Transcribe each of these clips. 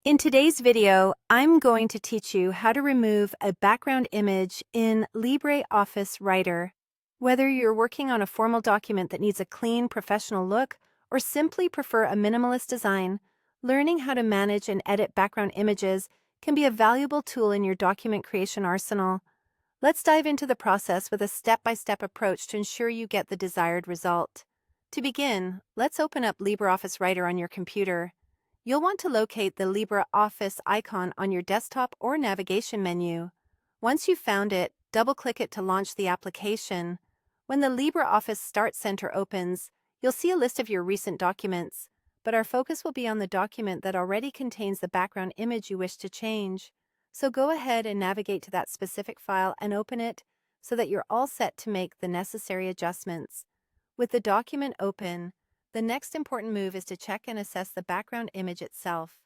In today's video, I'm going to teach you how to remove a background image in LibreOffice Writer. Whether you're working on a formal document that needs a clean, professional look, or simply prefer a minimalist design, learning how to manage and edit background images can be a valuable tool in your document creation arsenal. Let's dive into the process with a step-by-step approach to ensure you get the desired result. To begin, let's open up LibreOffice Writer on your computer. You'll want to locate the LibreOffice icon on your desktop or navigation menu. Once you've found it, double-click it to launch the application. When the LibreOffice Start Center opens, you'll see a list of your recent documents, but our focus will be on the document that already contains the background image you wish to change. So go ahead and navigate to that specific file and open it so that you're all set to make the necessary adjustments. With the document open, the next important move is to check and assess the background image itself.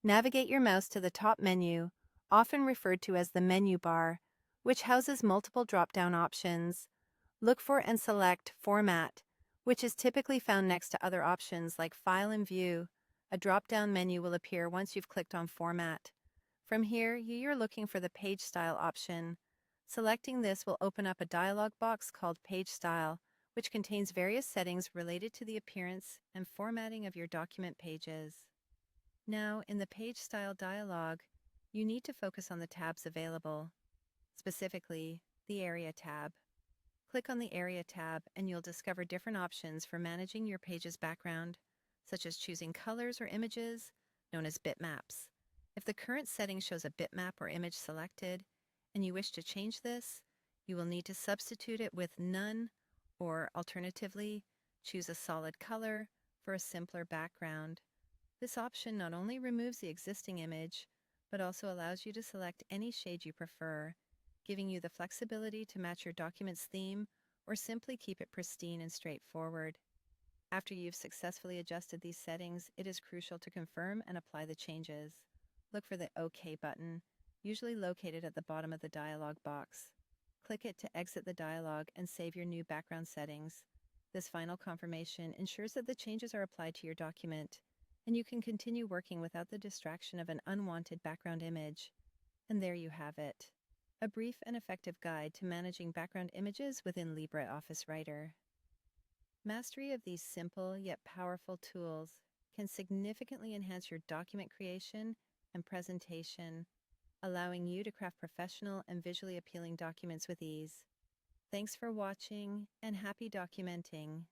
Navigate your mouse to the top menu, often referred to as the menu bar, which houses multiple drop-down options. Look for and select Format, which is typically found next to other options like File and View. A drop-down menu will appear once you've clicked on Format. From here, you're looking for the Page Style option. Selecting this will open up a dialog box called Page Style, which contains various settings related to the appearance and formatting of your document pages. Now, in the Page Style dialog, you need to focus on the tabs available, specifically the Area tab. Click on the Area tab and you'll discover different options for managing your page's background, such as choosing colors or images, known as bitmaps. If the current setting shows a bitmap or image selected, and you wish to change this, you will need to substitute it with None, or alternatively, choose a solid color for a simpler background. This option not only removes the existing image, but also allows you to select any shade you prefer, giving you the flexibility to match your document's theme or simply keep it pristine and straightforward. After you've successfully adjusted these settings, it is crucial to confirm and apply the changes. Look for the OK button, usually located at the bottom of the dialog box. Click it to exit the dialog and save your new background settings. This final confirmation ensures that the changes are applied to your document, and you can continue working without the distraction of an unwanted background image. And there you have it, a brief and effective guide to managing background images within LibreOffice Writer. Mastery of these simple yet powerful tools can significantly enhance your document creation and presentation, allowing you to craft professional and visually appealing documents with ease. Thanks for watching, and happy documenting!